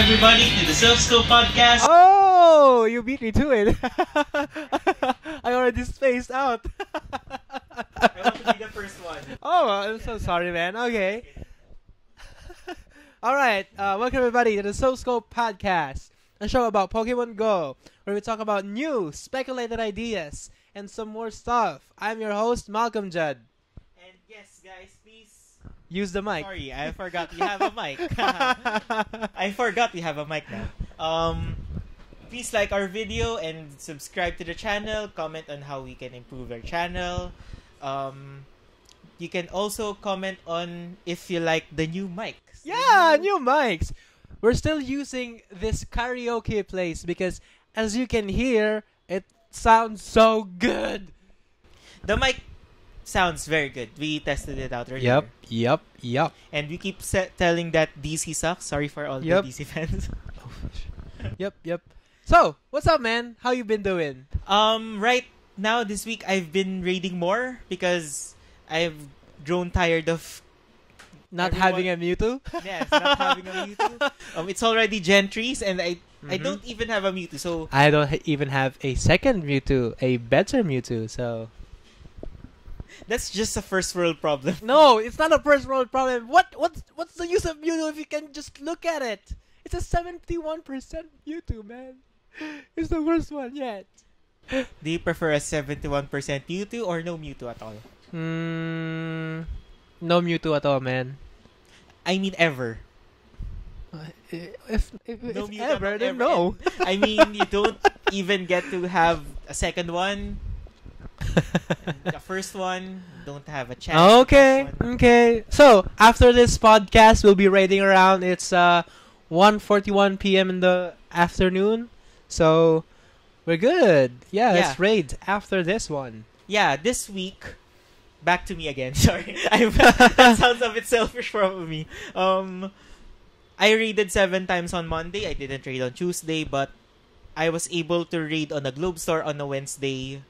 everybody to the Silph podcast. Oh, you beat me to it. I already spaced out. I want to be the first one. Oh, I'm so sorry, man. Okay. Alright, welcome everybody to the Silph podcast, a show about Pokemon Go, where we talk about new, speculated ideas, and some more stuff. I'm your host, Malcolm Judd. And yes, guys, please Use the mic. Sorry, I forgot we have a mic. I forgot we have a mic now. Please like our video and subscribe to the channel. Comment on how we can improve our channel. You can also comment on if you like the new mics. Yeah, new mics. We're still using this karaoke place because, as you can hear, it sounds so good. The mic sounds very good. We tested it out earlier. Yep. And we keep telling that DC sucks. Sorry for all the DC fans. Yep. So, what's up, man? How you been doing? Right now, this week, I've been raiding more because I've grown tired of Not having a Mewtwo? Yes, not having a Mewtwo. It's already Gen 3s and I don't even have a Mewtwo, so I don't even have a second Mewtwo, a better Mewtwo, so that's just a first world problem. No, it's not a first world problem. What's the use of Mewtwo if you can just look at it? It's a 71% Mewtwo, man. It's the worst one yet. Do you prefer a 71% Mewtwo or no Mewtwo at all? No Mewtwo at all, man. I mean ever. If No Mewtwo ever, then ever. no. I mean, you don't even get to have a second one. The first one, don't have a chance. Okay. So, after this podcast, we'll be raiding around. It's 1:41 p.m. in the afternoon. So, we're good. Yeah, let's raid after this one. Yeah, this week, back to me again. Sorry. That sounds a bit selfish from me. I raided 7 times on Monday. I didn't raid on Tuesday, but I was able to raid on a Globe Store on a Wednesday.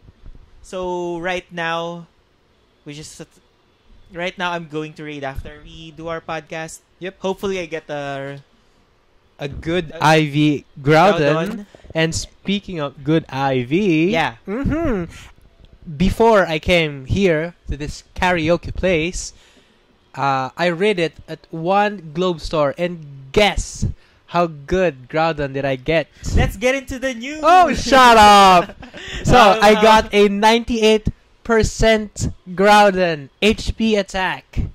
So right now, I'm going to raid after we do our podcast. Yep. Hopefully, I get a good IV Groudon. And speaking of good IV, yeah. Before I came here to this karaoke place, I raided at one Globe Store, and guess how good Groudon did I get? Let's get into the news. Oh, shut up! So, I got a 98% Groudon HP attack.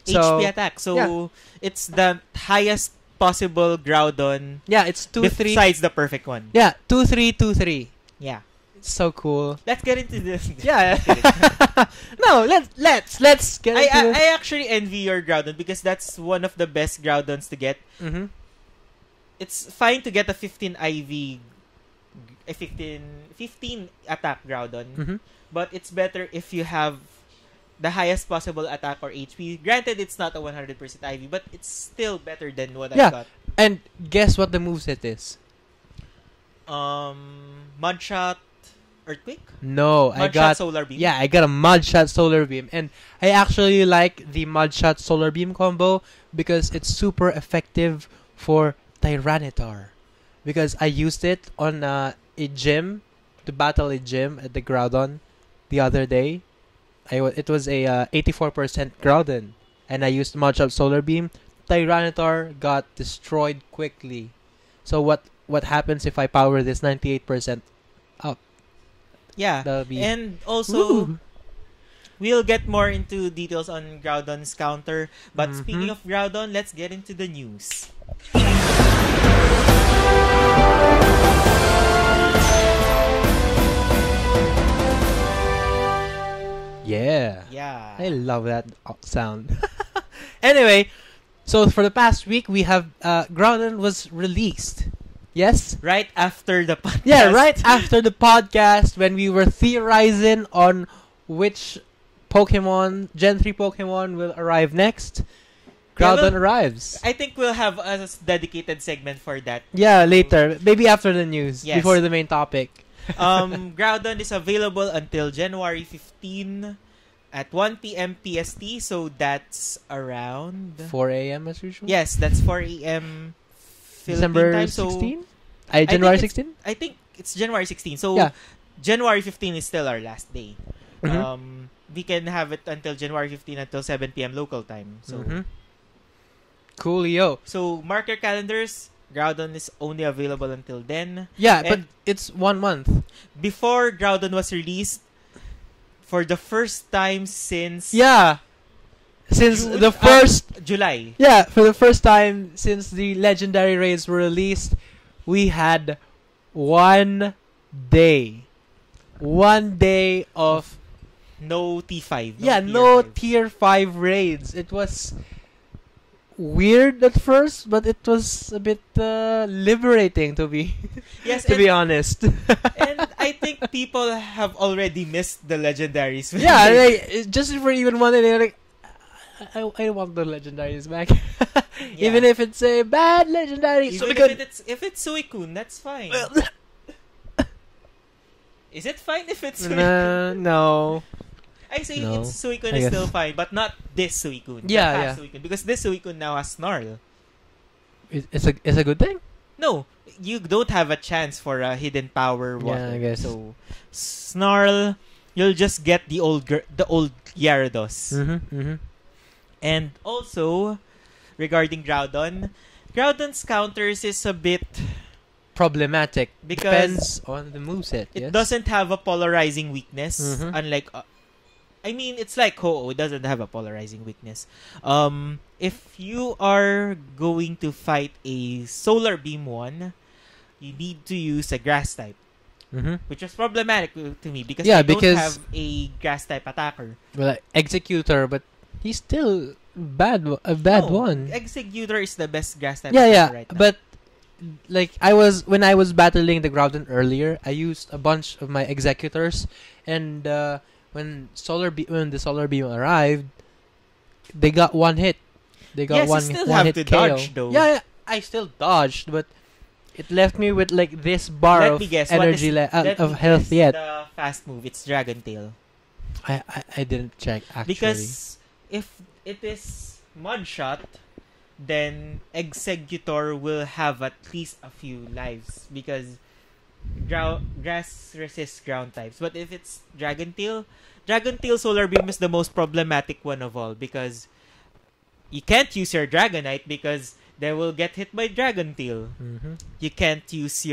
HP attack. So, it's the highest possible Groudon. Yeah, it's 2-3. Besides the perfect one. Yeah, 2-3. Yeah. It's so cool. Let's get into this. Yeah. No, let's get into this. I actually envy your Groudon because that's one of the best Groudons to get. It's fine to get a 15 IV, a 15 attack Groudon, but it's better if you have the highest possible attack or HP. Granted, it's not a 100% IV, but it's still better than what I got. And guess what the moveset is? Mudshot, Earthquake? No, I got Solar Beam. Yeah, I got a Mudshot Solar Beam, and I actually like the Mudshot Solar Beam combo because it's super effective for Tyranitar. Because I used it on a gym to battle a gym at the Groudon the other day. It was a 84% Groudon, and I used Mudshot Solar Beam. Tyranitar got destroyed quickly. So what happens if I power this 98% up? Yeah, and also we'll get more into details on Groudon's counter. But speaking of Groudon, let's get into the news. Yeah. Yeah. I love that sound. Anyway, so for the past week, we have Groudon was released. Yes? Right after the podcast. Yeah, right after the podcast when we were theorizing on which Pokemon, Gen 3 Pokemon will arrive next. Groudon arrives. I think we'll have a dedicated segment for that. Yeah, later. Maybe after the news. Yes. Before the main topic. Groudon is available until January 15 at 1 p.m. PST. So that's around 4 a.m. as usual? Yes, that's 4 a.m. Philippine December time. So 16? January think 16? I think it's January 16. So Yeah. January 15 is still our last day. Mhm. We can have it until January 15 until 7 p.m. local time. So Coolio. so mark your calendars. Groudon is only available until then. Yeah, but And it's 1 month. before Groudon was released, for the first time since Yeah. Since June- the first July. Yeah, for the first time since the legendary raids were released, we had 1 day. 1 day of No T5. no Tier 5. tier 5 raids. It was weird at first, but it was a bit liberating to be Yes, to and, be honest. and I think people have already missed the legendaries. Yeah, like, just for even 1 day, they're like, I want the legendaries back. Even if it's a bad legendary. Even so if it's Suicune, that's fine. Is it fine if it's Suicune? no. I say No, it's Suicune I is guess. still fine, but not this Suicune. Yeah, The yeah. past Suicune, because this Suicune now has Snarl. It's a good thing? No, you don't have a chance for a hidden power water. Yeah, I guess. So Snarl, you'll just get the old Gyarados. Mm-hmm. And also, regarding Groudon, Groudon's counters is a bit Problematic. because Depends on the moveset. it doesn't have a polarizing weakness, Mhm. unlike I mean, it's like Ho-Oh. It doesn't have a polarizing weakness. If you are going to fight a Solar Beam one, you need to use a Grass type, Mm-hmm. which is problematic to me because Yeah, I don't because- have a Grass type attacker. Well, Executor, but he's still a bad No, one. Executor is the best Grass type Yeah, attacker right now. but like when I was battling the Groudon earlier, I used a bunch of my Executors, and when the Solar Beam arrived, they got one hit. They got Yes, you one still one have hit to KO. dodge, though. Yeah, I still dodged, but it left me with like this bar Let of me guess, energy let of me health guess yet. the fast move, it's Dragon Tail. I didn't check actually. Because if it is Mud Shot, then Executor will have at least a few lives because grass resists ground types. But if it's Dragon Tail Solar Beam is the most problematic one of all because you can't use your Dragonite because they will get hit by Dragon Tail. Mm-hmm. You can't use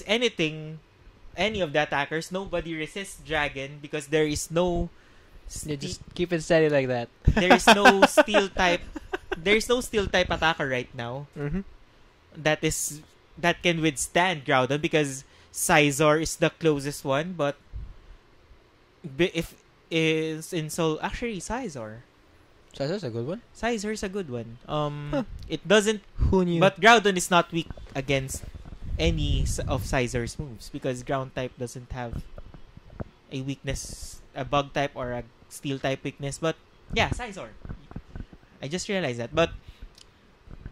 any of the attackers. Nobody resists Dragon because there is no You just keep it steady like that. there is no steel type attacker right now Mm-hmm. that can withstand Groudon because Scizor is the closest one, but if is in Soul actually Scizor So that's a good one. Scizor is a good one. It doesn't, Who knew? but Groudon is not weak against any of Scizor's moves because ground type doesn't have a weakness, a bug type or a steel type weakness. But yeah, Scizor. I just realized that. But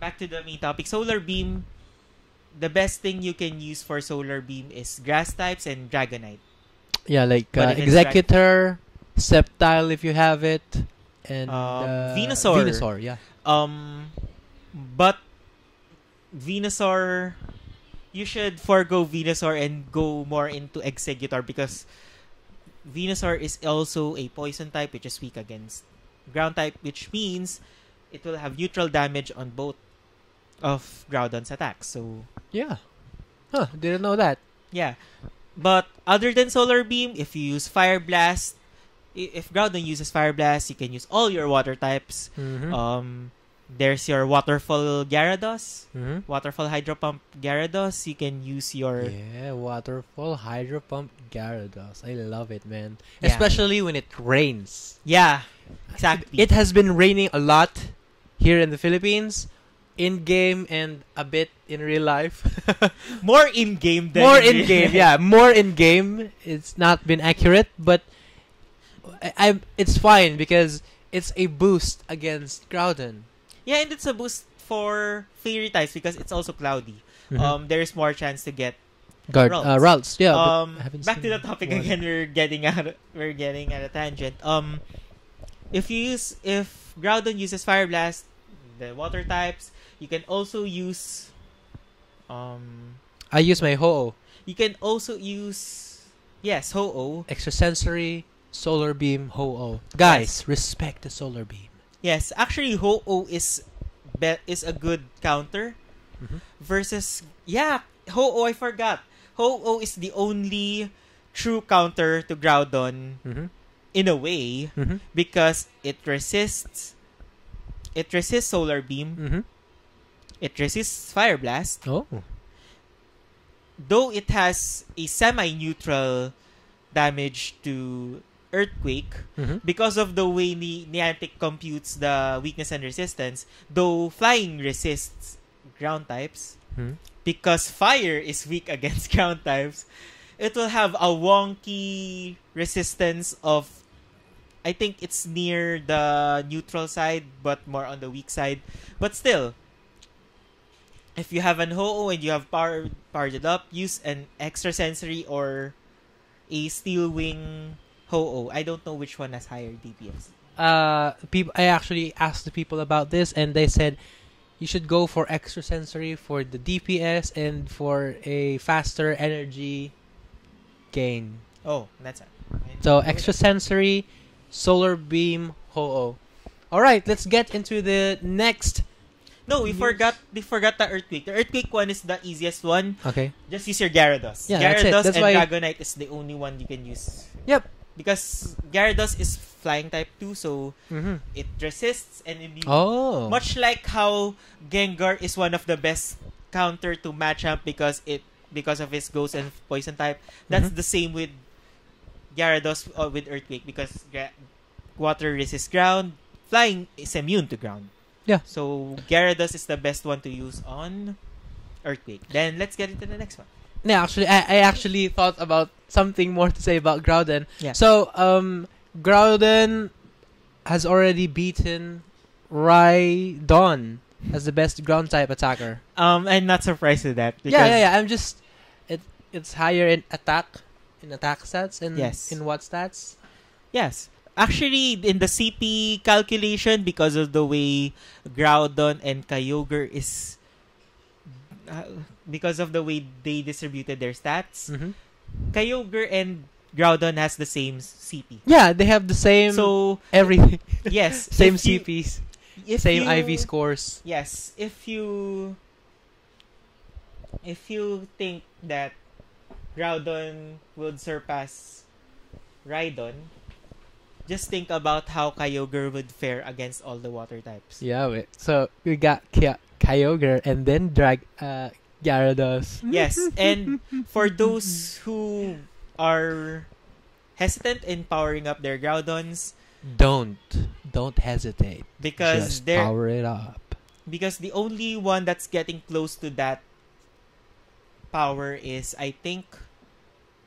back to the main topic, Solar Beam. The best thing you can use for Solar Beam is grass types and Dragonite. yeah, like But if it's Executor, Sceptile if you have it, and Venusaur. Venusaur, yeah. But Venusaur, you should forego Venusaur and go more into Executor because Venusaur is also a poison type which is weak against ground type, which means it will have neutral damage on both of Groudon's attacks. So Yeah. Huh, didn't know that. yeah. But other than Solar Beam, if you use Fire Blast, if Groudon uses Fire Blast, you can use all your water types. Mm-hmm. There's your Waterfall Gyarados, Mm-hmm. Waterfall Hydro Pump Gyarados. You can use your Yeah, Waterfall Hydro Pump Gyarados. I love it, man. Yeah. Especially when it rains. yeah, exactly. It has been raining a lot here in the Philippines, in game and a bit in real life. more in game than More in game, yeah. More in game. It's not been accurate, but it's fine because it's a boost against Groudon. Yeah, and it's a boost for Fairy types because it's also cloudy. Mhm. There's more chance to get Ralts. Ralts. Yeah. but I haven't Back to seen the topic one. again. We're getting at a tangent. If Groudon uses Fire Blast, the water types. You can also use I use my Ho-Oh. you can also use Ho-Oh. Extrasensory, Solar Beam, Ho-Oh. Guys, respect the Solar Beam. Yes, actually Ho-Oh is a good counter versus Ho-Oh, I forgot. Ho-Oh is the only true counter to Groudon in a way because it resists Solar Beam. It resists Fire Blast. Oh. Though it has a semi-neutral damage to Earthquake, because of the way Niantic computes the weakness and resistance, though Flying resists ground types, because Fire is weak against ground types, it will have a wonky resistance of, I think it's near the neutral side, but more on the weak side. But still, if you have an Ho-Oh and you have powered it up, use an extrasensory or a Steel Wing Ho-Oh. I don't know which one has higher DPS. I actually asked the people about this, and they said you should go for extrasensory for the DPS and for a faster energy gain. Oh, that's it. So extrasensory, Solar Beam, Ho-Oh. All right, let's get into the next. No, we forgot the Earthquake. The Earthquake one is the easiest one. Okay. Just use your Gyarados. Yeah, Gyarados that's and why... Dragonite is the only one you can use. Yep. Because Gyarados is flying type 2, so it resists and much like how Gengar is one of the best counter to Machamp because of his ghost and poison type. That's the same with Gyarados with Earthquake because water resists ground, flying is immune to ground. Yeah. So Gyarados is the best one to use on Earthquake. Then let's get into the next one. Yeah, actually, I actually thought about something more to say about Groudon. Yeah. So, Groudon has already beaten Rhydon as the best ground type attacker. I'm not surprised with that. Because I'm just it's higher in attack stats and in what stats? Yes. Actually, in the CP calculation, because of the way Groudon and Kyogre is... because of the way they distributed their stats, Kyogre and Groudon has the same CP. Yeah, they have the same everything. Yes. Same CPs. Same IV scores. Yes. If you think that Groudon would surpass Rhydon, just think about how Kyogre would fare against all the water types. Yeah, wait. So we got Kyogre and then Gyarados. Yes, and for those who are hesitant in powering up their Groudons, don't hesitate. Because just power it up. Because the only one that's getting close to that power is, I think,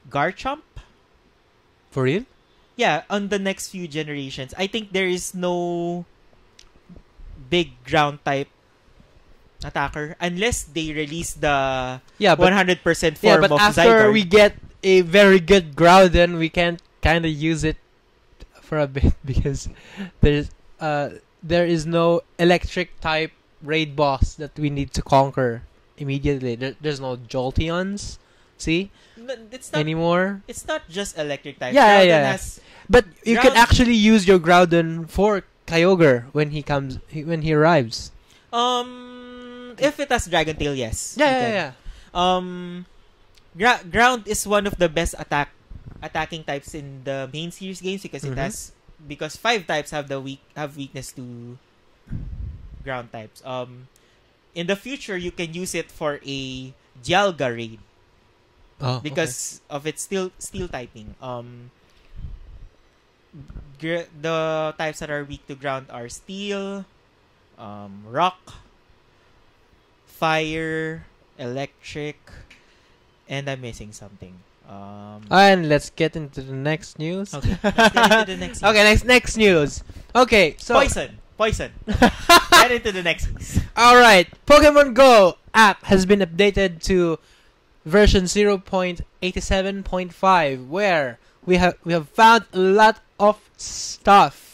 Garchomp. For real? Yeah, on the next few generations. I think there is no big ground type attacker unless they release the 100% form of Zygarde. But after we get a very good Groudon, we can kind of use it for a bit because there is no electric type raid boss that we need to conquer immediately. There's no Jolteons, see? It's not anymore. It's not just electric type. Yeah. But you can actually use your Groudon for Kyogre when he arrives. If it has Dragon Tail, yes. Yeah. Ground is one of the best attacking types in the main series games because it has 5 types have weakness to ground types. In the future, you can use it for a Dialga raid. Because of its steel typing. The types that are weak to ground are steel, rock, fire, electric, and I'm missing something. And let's get into the next news. Okay, let's get into the next news. Okay, next news. Okay, so Poison. Get into the next news. Alright, Pokemon Go app has been updated to version 0.87.5 where we have found a lot of stuff.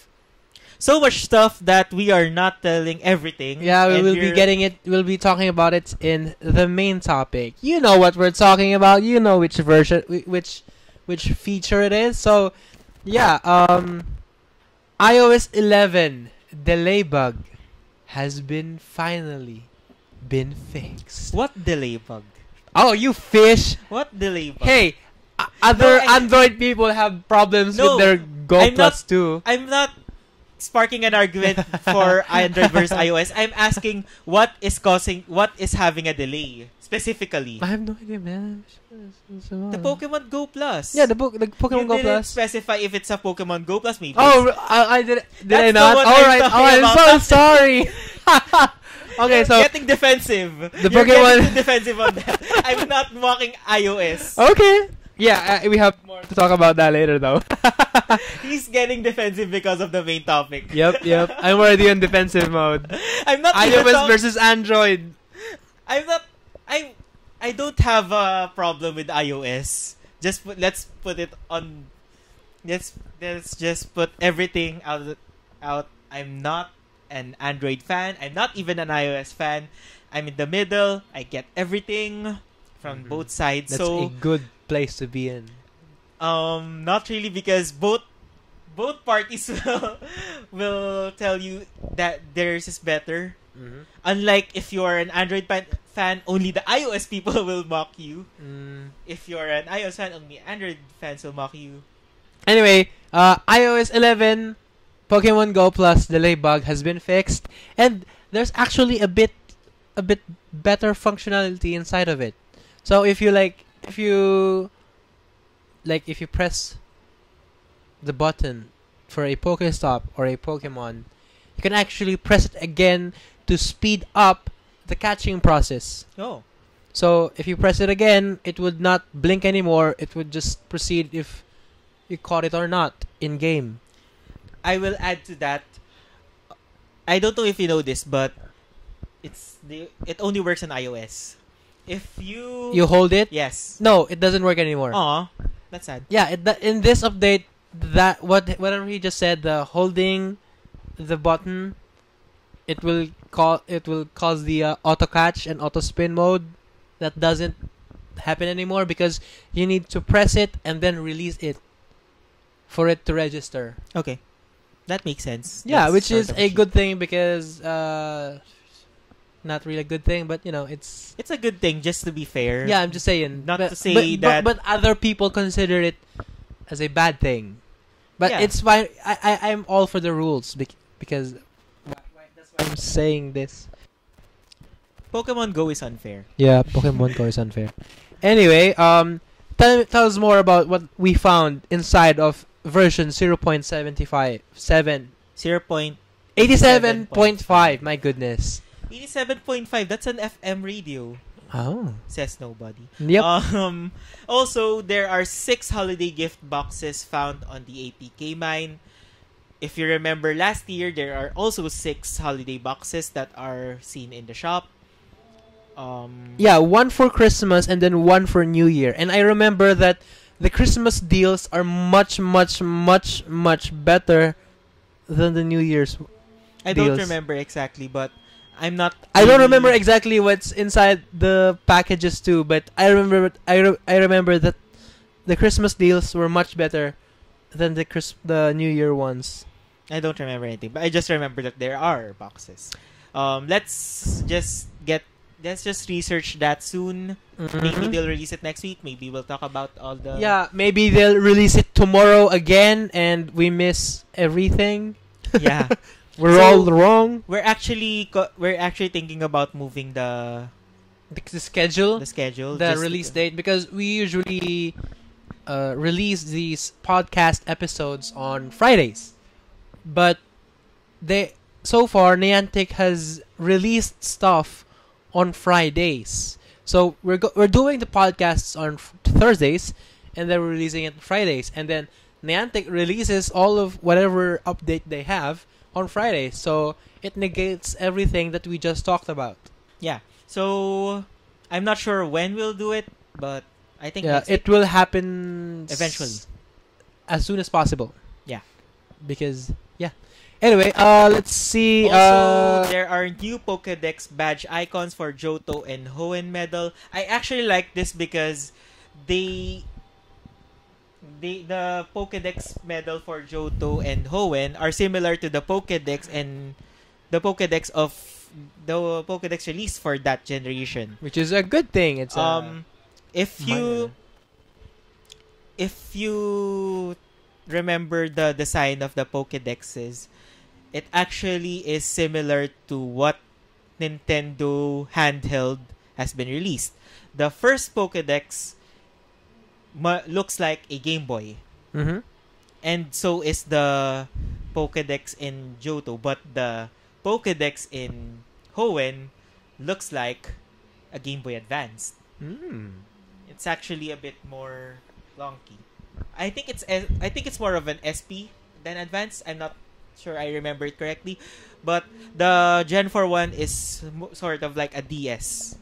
so much stuff that we are not telling everything. Yeah, we will be getting it. We'll be talking about it in the main topic. You know what we're talking about. You know which version, which feature it is. So, yeah. iOS 11 delay bug has finally been fixed. What delay bug? Oh, you fish! What delay bug? Hey, other Android people have problems with their Go Plus too. I'm not sparking an argument for Android versus iOS. I'm asking what is having a delay specifically. I have no idea, man. The Pokemon Go Plus. Yeah, the Pokemon Go Plus. You didn't specify if it's a Pokemon Go Plus, maybe. Oh, I did. Did I That's not? All right. I'm so sorry. Okay, so getting defensive. The You're Pokemon getting too defensive on that. I'm not mocking iOS. Okay. Yeah, we have more to talk about that later, though. He's getting defensive because of the main topic. Yep. I'm already on defensive mode. I'm not iOS versus Android. I don't have a problem with iOS. Let's put it on. Let's just put everything out. I'm not an Android fan. I'm not even an iOS fan. I'm in the middle. I get everything from both sides. That's a good place to be in. Not really, because both parties will tell you that theirs is better. Mm-hmm. Unlike if you're an Android fan, only the iOS people will mock you. If you're an iOS fan, only Android fans will mock you. Anyway, iOS 11 Pokemon Go Plus delay bug has been fixed, and there's actually a bit better functionality inside of it. So if you press the button for a Pokestop or a Pokemon, you can actually press it again to speed up the catching process. Oh. So if you press it again, it would not blink anymore. It would just proceed if you caught it or not in game. I will add to that. I don't know if you know this, but it only works on iOS. If you hold it? Yes. No, it doesn't work anymore. Aw, that's sad. Yeah, in this update, that whatever he just said, the holding the button, it will cause the auto catch and auto spin mode. That doesn't happen anymore because you need to press it and then release it for it to register. Okay, that makes sense. Yeah, That's which is a cheap. good thing because not really a good thing, but it's a good thing, just to be fair. Yeah, I'm just saying. Not to say that, but other people consider it as a bad thing. But yeah, it's fine. I'm all for the rules because that's why I'm saying this. Pokemon Go is unfair. Yeah, Pokemon Go is unfair. Anyway, tell us more about what we found inside of version 0.75 87.5. My goodness. 87.5. That's an FM radio. Oh. Says nobody. Yep. Also, there are 6 holiday gift boxes found on the APK mine. If you remember last year, there are also 6 holiday boxes that are seen in the shop. Yeah, one for Christmas and then one for New Year. And I remember that the Christmas deals are much better than the New Year's I deals. don't remember exactly, but I'm not. I don't remember exactly what's inside the packages too, but I remember that the Christmas deals were much better than the New Year ones. I don't remember anything, but I just remember that there are boxes. Let's just research that soon. Mm-hmm. Maybe they'll release it next week. Maybe we'll talk about all the... Yeah, maybe they'll release it tomorrow again and we miss everything. Yeah. We're all wrong. We're actually thinking about moving the schedule. The release date, because we usually release these podcast episodes on Fridays. But so far Niantic has released stuff on Fridays. So we're doing the podcasts on Thursdays, and then we're releasing it on Fridays, and then Niantic releases all of whatever update they have on Fridays. So it negates everything that we just talked about. Yeah. So I'm not sure when we'll do it, but I think it will happen eventually, as soon as possible. Yeah. Because Anyway, let's see. Also, there are new Pokédex badge icons for Johto and Hoenn medal. I actually like this because the Pokédex medal for Johto and Hoenn are similar to the Pokédex and the Pokédex of the Pokédex release for that generation, which is a good thing. It's if you remember the design of the Pokédexes, it actually is similar to what Nintendo handheld has been released. The first Pokédex looks like a Game Boy. Mm-hmm. And so is the Pokédex in Johto, but the Pokédex in Hoenn looks like a Game Boy Advance. It's actually a bit more clunky. I think it's more of an SP than Advance. I'm not sure I remember it correctly, but the Gen 4 one is sort of like a DS.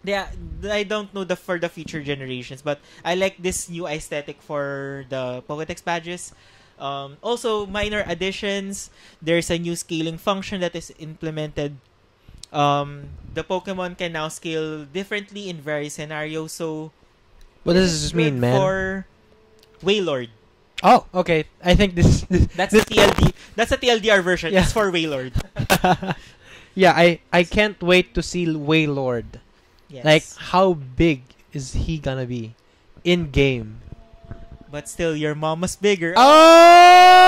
Yeah, I don't know for the future generations, but I like this new aesthetic for the Pokédex badges. Also, minor additions. There's a new scaling function that is implemented. The Pokemon can now scale differently in various scenarios. So, what does this mean, man? For Wailord. Oh, okay. I think this That's the TLD. That's the TLDR version. Yeah. It's for Wailord. Yeah, I can't wait to see Wailord. Yes. Like, how big is he gonna be in game? But still, your mama's bigger. Oh!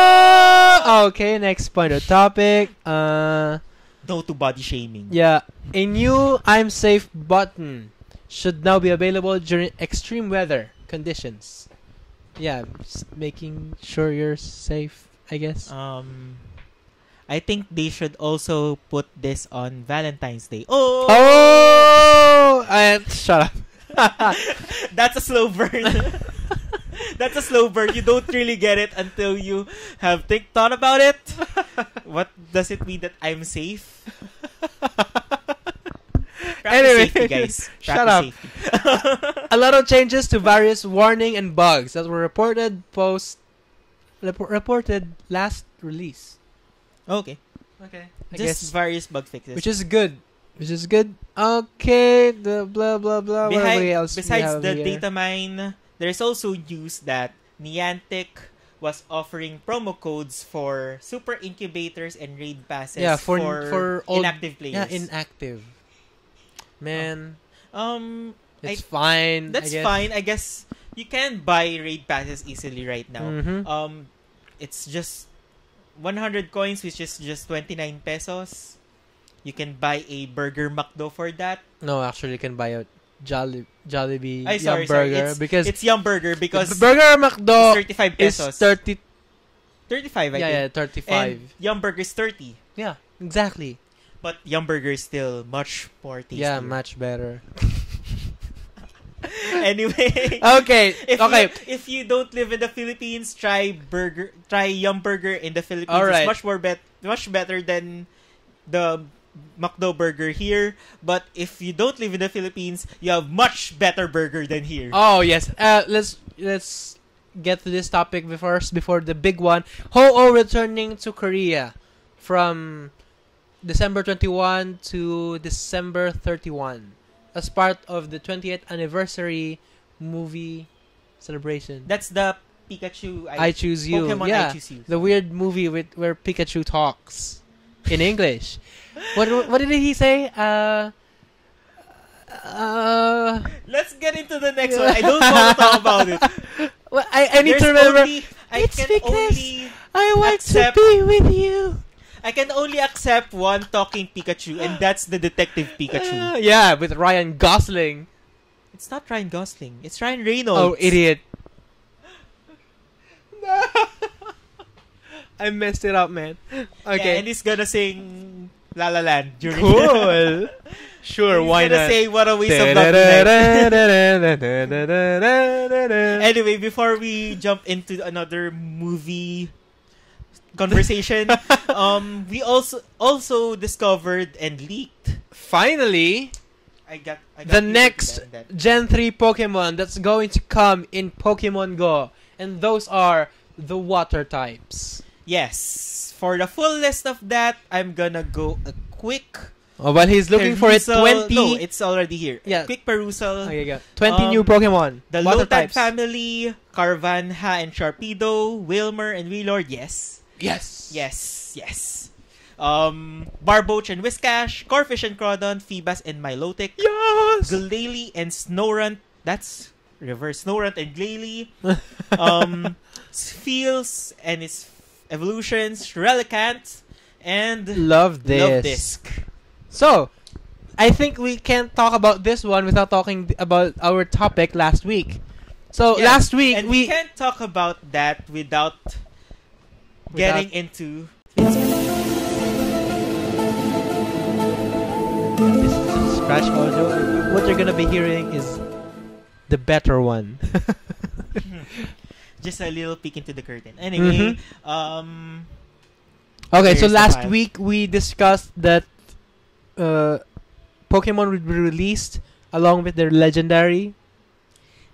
Okay, next point of topic. No to body shaming. Yeah, a new I'm safe button should now be available during extreme weather conditions. Yeah, making sure you're safe, I guess. I think they should also put this on Valentine's Day. Oh! Shut up. That's a slow burn. That's a slow burn. You don't really get it until you have thought about it. What does it mean that I'm safe? Anyway, safety, guys. Shut up. A lot of changes to various warning and bugs that were reported last release. Okay. I Just guess various bug fixes. which is good. Okay, the blah blah blah. What else Besides the here? data mine, there's also news that Niantic was offering promo codes for super incubators and raid passes for inactive players. Yeah, inactive. Man, it's I- fine. That's I guess. fine. I guess you can buy raid passes easily right now. Mhm. It's just 100 coins, which is just 29 pesos. You can buy a Burger McDo for that. No, actually, you can buy a Jollibee Sorry, Yum Burger because it's Yum Burger because Burger McDo it's 35 is pesos. 30. 35, I Yeah, think. 35. And Yum Burger is 30. Yeah, exactly. But Yum Burger is still much more tasty. Yeah, much better. Anyway. Okay. If you don't live in the Philippines, try Yum Burger in the Philippines. All right. It's much better than the McDo burger here. But if you don't live in the Philippines, you have much better burger than here. Oh yes. Let's get to this topic before the big one. Ho-Oh returning to Korea from December 21 to December 31 as part of the 20th anniversary movie celebration. That's the Pikachu I Choose You. Pokemon Yeah, I Choose You. the weird movie where Pikachu talks in English. What did he say? Let's get into the next one. I don't want to talk about it. Well, I need to remember. It's because I want to be with you. I can only accept one talking Pikachu, and that's the Detective Pikachu. Yeah, with Ryan Gosling. It's not Ryan Gosling. It's Ryan Reynolds. Oh, idiot. I messed it up, man. Okay. Yeah, and he's gonna sing La La Land during Cool. Sure, he's why gonna not? say What a Waste of Love Tonight. Anyway, before we jump into another movie conversation, we also discovered and leaked. Finally, I got the you next that. Gen 3 Pokemon that's going to come in Pokemon Go. And those are the water types. Yes. for the full list of that, I'm gonna go a quick While he's looking for it, 20... No, it's already here. Yeah. Quick perusal. Okay, go. 20 new Pokemon. The Water Lotad types. family, Carvanha and Sharpedo, Wilmer and Wailord, yes. Yes. Yes, yes. Barboach and Whiscash, Corfish and Crawdon, Feebas and Milotic, Yes! Glalie and Snorunt, that's reverse Snorunt and Glalie, Spheals and its evolutions, Relicanth, and Love-Disc. So, I think we can't talk about this one without talking about our topic last week. So, Yeah, last week and we can't talk about that without getting into this is scratch audio. What you're gonna be hearing is the better one. just a little peek into the curtain. Anyway, Okay, so here's the last file. week we discussed that Pokemon would be released along with their legendary.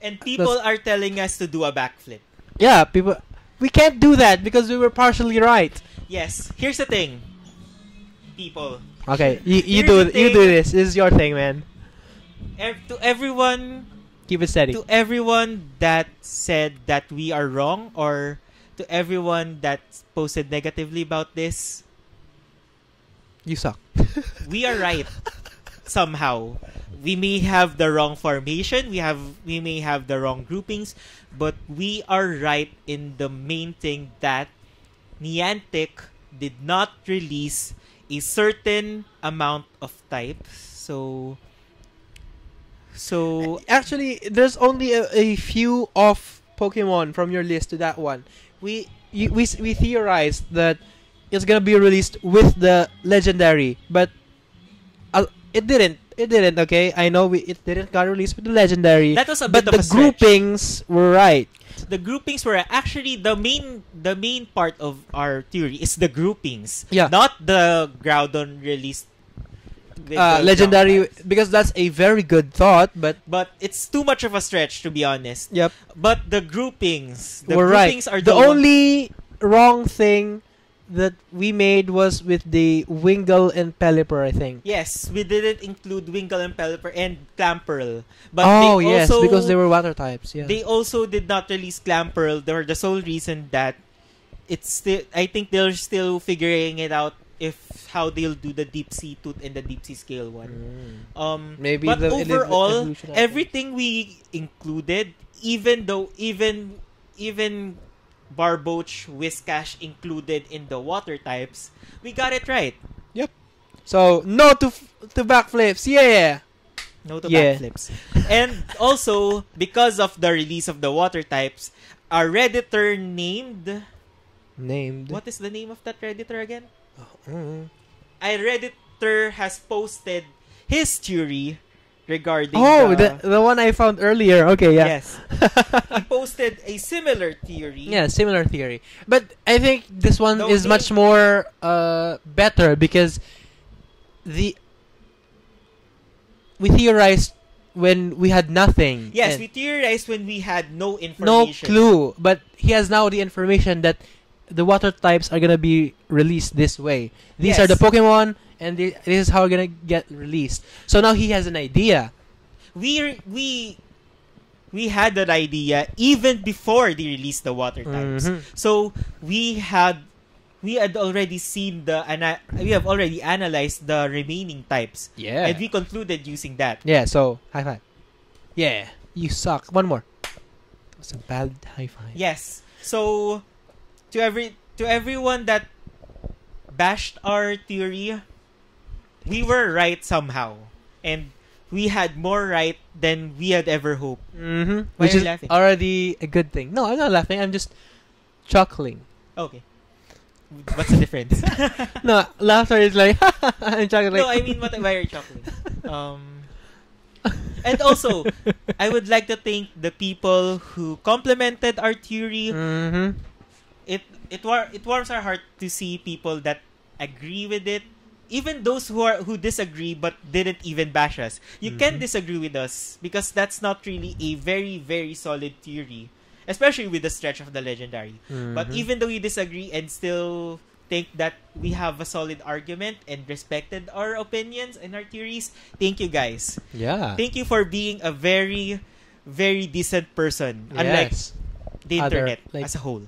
and people are telling us to do a backflip. Yeah, people. We can't do that because we were partially right. Yes, here's the thing, people. Okay, you Here's do the you thing. do this. This is your thing, man. To everyone, Keep it steady. to everyone that said that we are wrong, or to everyone that posted negatively about this, You suck. we are right. Somehow, we may have the wrong formation, we may have the wrong groupings, but we are right in the main thing that Niantic did not release a certain amount of types. So Actually, there's only a few off Pokemon from your list to that one. We theorized that it's gonna be released with the legendary, but it didn't. It didn't. Okay, I know it didn't got released with the legendary. that was a But bit of the a stretch. groupings were right. The groupings were actually the main part of our theory is the groupings, Yeah. not the Groudon released with the Legendary, ground types. because that's a very good thought, but But it's too much of a stretch, to be honest. yep, But the groupings, we're right. groupings are The the only wrong thing that we made was with the Wingull and Pelipper, I think. Yes, we didn't include Wingull and Pelipper and Clamperl. But Oh they yes, also, because they were water types. Yeah. they also did not release Clamperl. They were the sole reason that it's still. I think they're still figuring it out if how they'll do the Deep Sea Tooth and the Deep Sea Scale one. Maybe But the overall, evolution of everything we included, even Barboach, Whiscash included in the water types, we got it right. So no to backflips. Yeah. No to Yeah. backflips. And also, because of the release of the water types, our Redditor named... Named. What is the name of that Redditor again? Mm. Our Redditor has posted his theory regarding the one I found earlier. Okay, yeah. Yes. He posted a similar theory. Yeah, similar theory. But I think this one No, is they- much more better because we theorized when we had nothing. Yes, and we theorized when we had no no information. clue. But he has now the information that the water types are gonna be released this way. These are the Yes. Pokemon, and this is how we're gonna get released. So now he has an idea. We had that idea even before they released the water types. Mhm. So we had already seen we have already analyzed the remaining types, Yeah. and we concluded using that. Yeah. So high five. Yeah. You suck. One more. That was a bad high five. Yes. So to everyone that bashed our theory, we were right somehow, and we had more right than we had ever hoped. Mm-hmm. Why Which are you is laughing? already a good thing. No, I'm not laughing. I'm just chuckling. Okay. What's the difference? No, laughter is like I'm chuckling. No, I mean, why are you chuckling? And also, I would like to thank the people who complimented our theory. Mm-hmm. It warms our heart to see people that agree with it, even those who disagree but didn't even bash us. You can disagree with us because that's not really a very, very solid theory, especially with the stretch of the legendary. But even though you disagree and still think that we have a solid argument and respected our opinions and our theories, thank you guys. Yeah. Thank you for being a very, very decent person. Unlike the internet as a whole.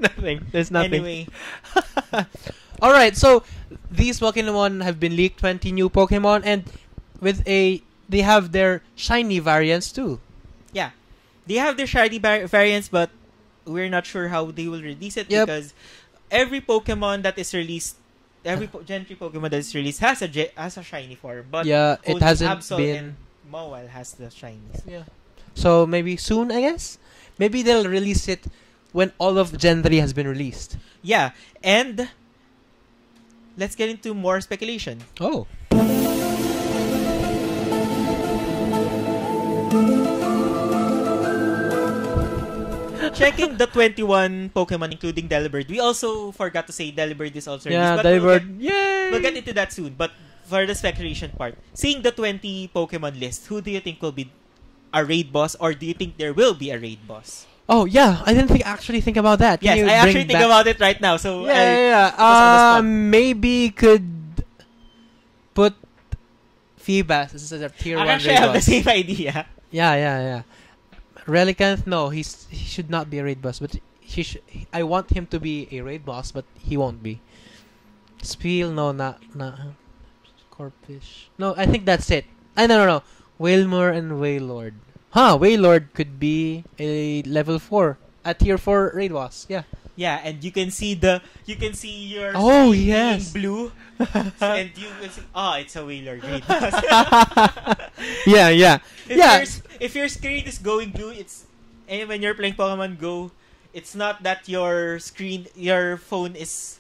Nothing. There's nothing. Anyway. Alright, so these Pokemon have been leaked, 20 new Pokemon, and they have their shiny variants too. Yeah. They have their shiny variants, but we're not sure how they will release it because every Pokemon that is released, every Gen 3 Pokemon that is released has a shiny form, but it hasn't Absol been. and Mawile has the shinies. Yeah. So maybe soon, I guess. Maybe they'll release it when all of Gen 3 has been released. Yeah, and let's get into more speculation. Oh. Checking the 21 Pokemon, including Delibird. We also forgot to say Delibird is also released. Yeah, Delibird. Yay! We'll get into that soon. But for the speculation part, seeing the 20 Pokemon list, who do you think will be a raid boss, or do you think there will be a raid boss? Oh yeah, I didn't actually think about that. Yes, I actually think about it right now. So maybe could put Feebas as a tier 1 raid boss. I have the same idea. Yeah. Relicanth, no, he should not be a raid boss, but I want him to be a raid boss, but he won't be. Spiel, no, not Corphish. No, I think that's it. No. Wailmer and Wailord. Wailord could be a level 4, a tier 4 raid boss. Yeah. Yeah, and you can see your being blue, and you will see, it's a Wailord raid boss. Yeah. If your screen is going blue, and when you're playing Pokemon Go, it's not that your phone is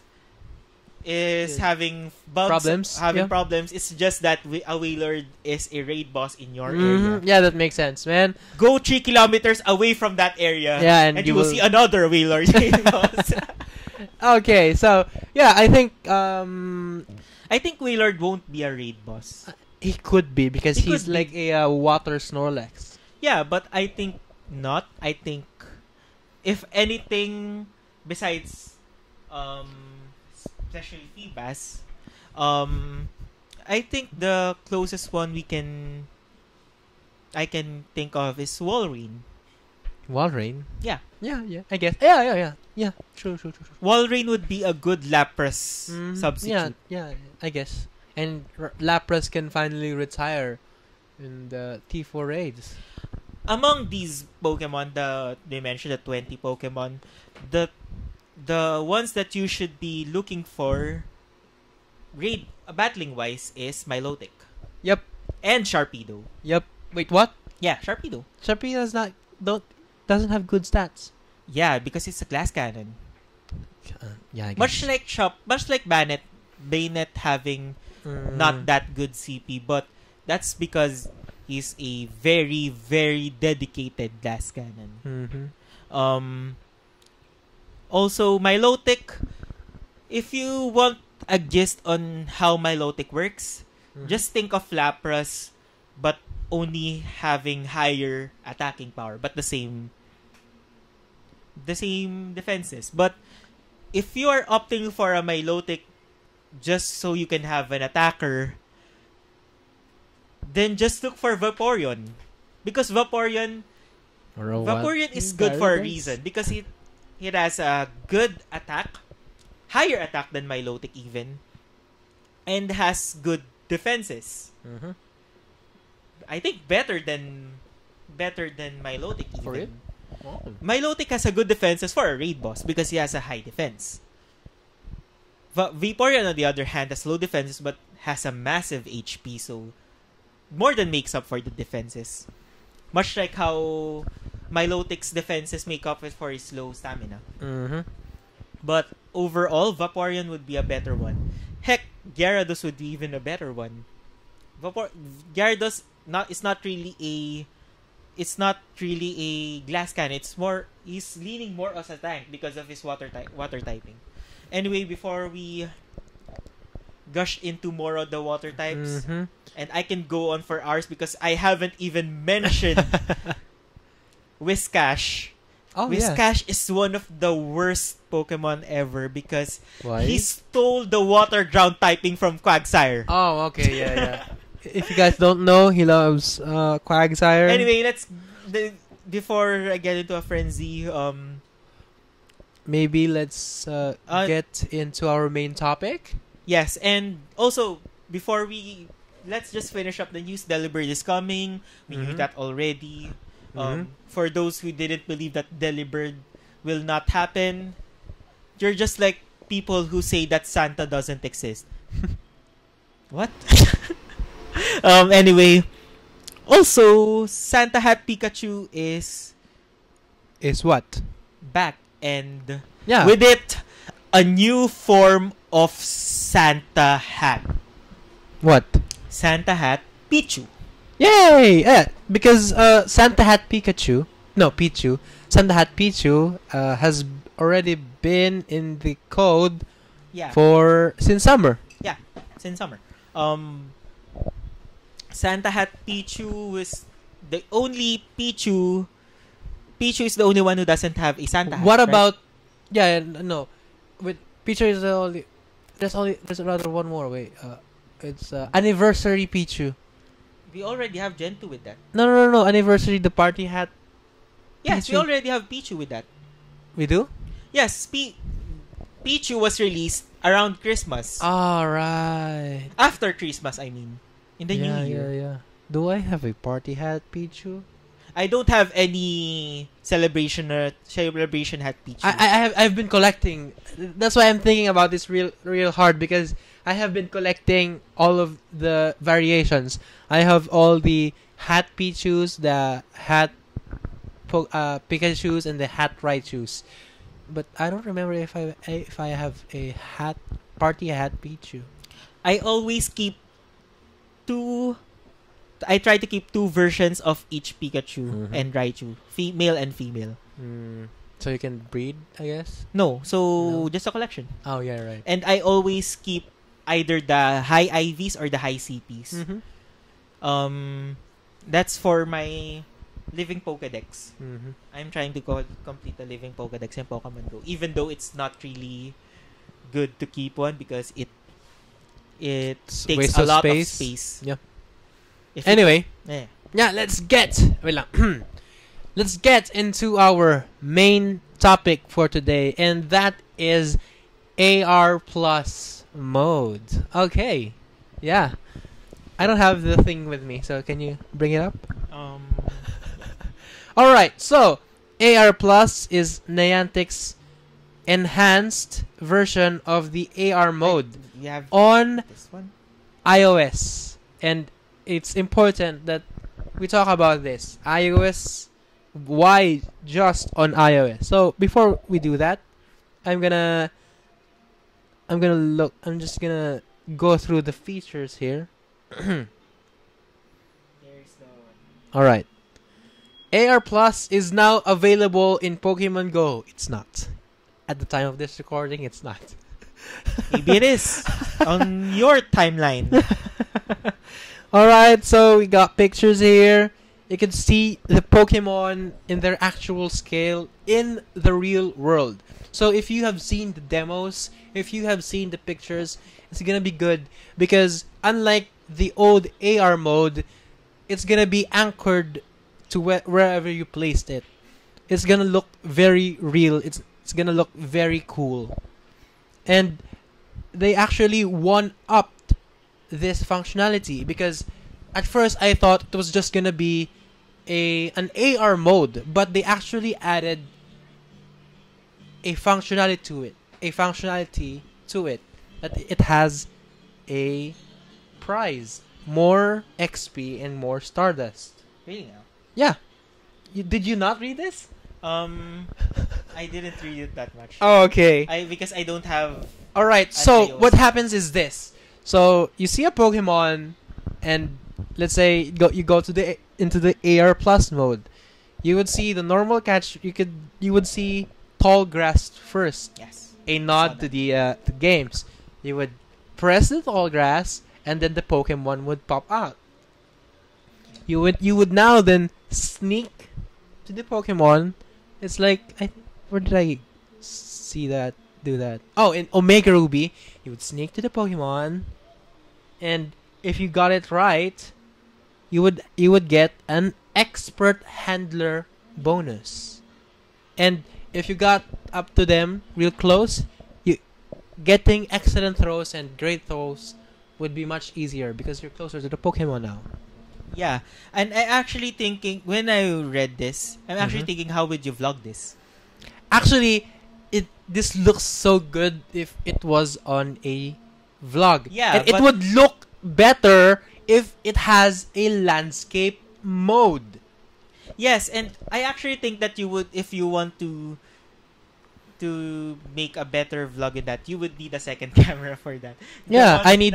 having bugs, problems. It's just that a Wailord is a raid boss in your area. Yeah, that makes sense, man. Go 3 kilometers away from that area, and you will see another Wailord raid boss. Okay, so yeah, I think Wailord won't be a raid boss. He could be because he's like a water Snorlax. Yeah, but I think not. I think if anything besides especially Feebas, I think the closest one I can think of is Walrein. Walrein? Yeah, I guess. Yeah. True. Walrein would be a good Lapras substitute. Yeah, I guess. And Lapras can finally retire in the T4 raids. Among these Pokemon, they mentioned the 20 Pokemon, the ones that you should be looking for battling wise is Milotic. Yep. And Sharpedo. Yep. Wait, what? Yeah, Sharpedo. Sharpedo doesn't have good stats. Yeah, because it's a glass cannon. Yeah, I guess. Much like Bayonet having not that good CP, but that's because he's a very, very dedicated glass cannon. Also, Milotic, if you want a gist on how Milotic works, just think of Lapras, but only having higher attacking power, but the same defenses. But if you are opting for a Milotic just so you can have an attacker, then just look for Vaporeon. Because Vaporeon is good for a reason. Because it has a good attack, higher attack than Milotic even, and has good defenses. I think better than Milotic even. For it? Oh. Milotic has a good defenses for a raid boss because he has a high defense. Vaporeon, on the other hand, has low defenses but has a massive HP, so more than makes up for the defenses. Much like how Milotic's defenses make up for his low stamina. But overall, Vaporeon would be a better one. Heck, Gyarados would be even a better one. Gyarados is not really a glass cannon. He's leaning more as a tank because of his water typing. Anyway, before we gush into more of the water types, and I can go on for hours because I haven't even mentioned Whiscash. Whiscash is one of the worst Pokemon ever because Why? he stole the water ground typing from Quagsire. Oh, okay, yeah. If you guys don't know, he loves Quagsire. Anyway, before I get into a frenzy, maybe let's get into our main topic. yes, and also let's just finish up the news. Delibird is coming. We knew that already. For those who didn't believe that Delibird will not happen, you're just like people who say that Santa doesn't exist. What? Anyway, also Santa Hat Pikachu is what? back, and Yeah. with it, a new form of Santa Hat. What? Santa Hat Pichu. Yay! Yeah, because Santa Hat Pikachu, Santa Hat Pichu has already been in the code Yeah. since summer. Since summer. Santa Hat Pichu is the only Pichu. Pichu is the only one who doesn't have a Santa hat. What right? about? Yeah, no. With Pichu is the only. There's another one more. Wait. It's anniversary Pichu. We already have Gen 2 with that. No. Anniversary the party hat. Yes, we Pichu. already have Pichu with that. We do. Yes, Pichu was released around Christmas. All right. After Christmas, I mean. In the new year. Yeah. Do I have a party hat Pichu? I don't have any celebration hat Pichu. I've been collecting. That's why I'm thinking about this real hard, because I have been collecting all of the variations. I have all the hat Pichus, the hat Pikachus, and the hat Raichus. But I don't remember if I have a party hat Pichu. I always keep I try to keep 2 versions of each Pikachu and Raichu, male and female. So you can breed, I guess? No, just a collection. Oh, yeah, right. And I always keep either the high IVs or the high CPs. That's for my living Pokédex. I'm trying to complete the living Pokédex in Pokemon Go, even though it's not really good to keep one because it takes a lot of space. Yeah. Anyway, let's get let's get into our main topic for today, and that is AR plus mode. Okay. Yeah. I don't have the thing with me, so can you bring it up? All right. So, AR plus is Niantic's enhanced version of the AR mode on this one. iOS, and it's important that we talk about this. iOS, why just on iOS? So before we do that, I'm just gonna go through the features here. All right. AR Plus is now available in Pokemon Go. It's not. At the time of this recording, it's not. Maybe it is on your timeline. Alright, so we got pictures here. You can see the Pokemon in their actual scale in the real world. So if you have seen the demos, if you have seen the pictures, it's gonna be good. Because unlike the old AR mode, it's gonna be anchored to wherever you placed it. It's gonna look very real. It's gonna look very cool. And they actually one-upped this functionality, because at first I thought it was just gonna be an AR mode, but they actually added a functionality to it that it has a prize, more XP and more Stardust. Really now? Yeah. Did you not read this? I didn't read it that much. Oh, okay. Because I don't have. All right. So what happens is this. So you see a Pokemon, and let's say you go to into the AR Plus mode. You would see the normal catch. You would see tall grass first. Yes. A nod to the games. You would press the tall grass, and then the Pokemon would pop out. You would now then sneak to the Pokemon. It's like where did I see that, do that. Oh, in Omega Ruby, you would sneak to the Pokemon, and if you got it right, you would get an expert handler bonus. And if you got up to them real close, you getting excellent throws and great throws would be much easier because you're closer to the Pokemon now. Yeah. And I actually thinking, when I read this, I'm actually thinking, how would you vlog this? Actually, this looks so good if it was on a vlog. Yeah, and it would look better if it has a landscape mode. Yes, and I actually think that you would, if you want to make a better vlog in that, you would need a second camera for that. Yeah, I need.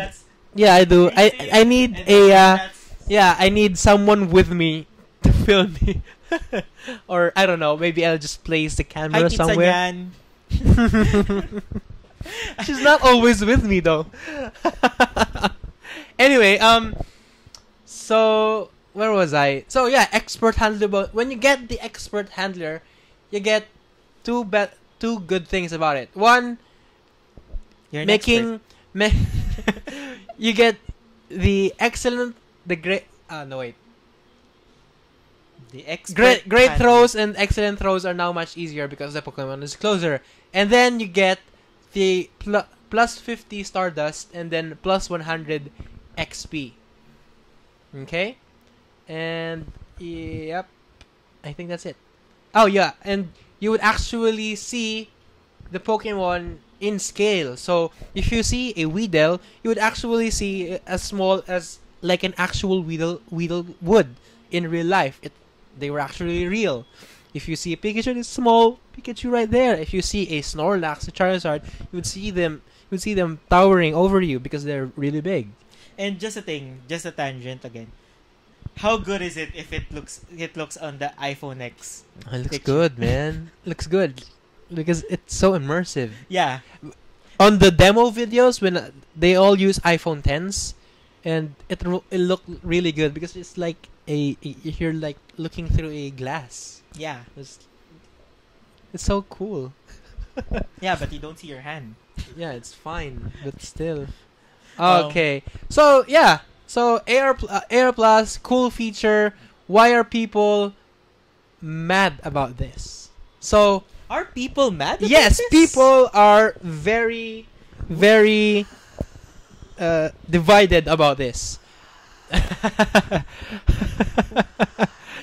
Yeah, I do. I need a. I need someone with me to film me. Or I don't know. Maybe I'll just place the camera somewhere. She's not always with me though. Anyway, so where was I? So yeah, expert handler. When you get the expert handler, you get two good things about it. One, you're making you get the excellent, the great. No wait. The expert great throws and excellent throws are now much easier because the Pokemon is closer. And then you get the plus 50 Stardust and then plus 100 XP. Okay? And yep, I think that's it. Oh yeah, and you would actually see the Pokemon in scale. So if you see a Weedle, you would actually see as small as like an actual Weedle would in real life. They were actually real. If you see a Pikachu, it's small Pikachu right there. If you see a Snorlax, a Charizard, you would see them towering over you because they're really big. And just a tangent again. How good is it if it looks on the iPhone X? It looks good, man. Looks good because it's so immersive. Yeah. On the demo videos when they all use iPhone 10s, and it looked really good because it's like you're like looking through a glass. Yeah. It's so cool. Yeah, but you don't see your hand. Yeah, it's fine, but still. Okay. So, yeah. So, AR Plus, cool feature. Why are people mad about this? So, are people mad about yes, this? People are very, very divided about this.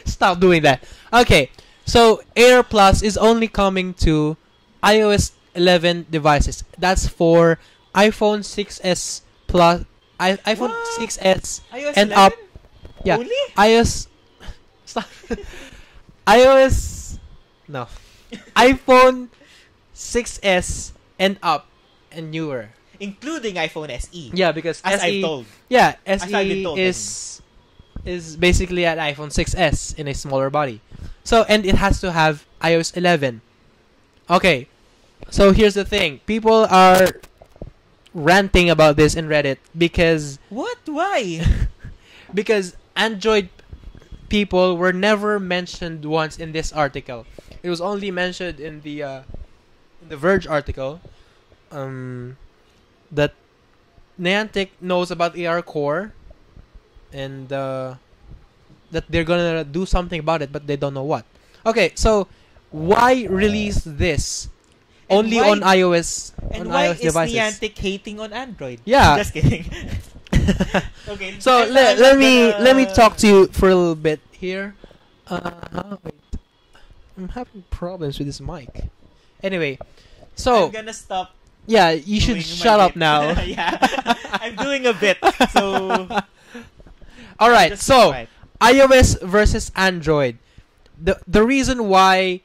Stop doing that. Okay. So, AR Plus is only coming to iOS 11 devices. That's for iPhone 6s Plus, iPhone 6s iOS and 11? up. Yeah, Only? iOS. Stop. iOS. No. iPhone 6s and up and newer, including iPhone SE. Yeah, because as SE, I've told. Yeah, As I've been SE told, is basically an iPhone 6s in a smaller body. So, and it has to have iOS 11. Okay. So here's the thing. People are ranting about this in Reddit because what? Why? because Android people were never mentioned once in this article. It was only mentioned in the Verge article that Niantic knows about AR Core and that they're gonna do something about it, but they don't know what. Okay, so why release this only on iOS and on why iOS is devices? Niantic hating on Android? Yeah. Just kidding. Okay. So let me talk to you for a little bit here. Wait. I'm having problems with this mic. Anyway, so I'm gonna stop. Yeah, you should shut up now. Yeah, I'm doing a bit. So, all right. So, quiet. iOS versus Android. The reason why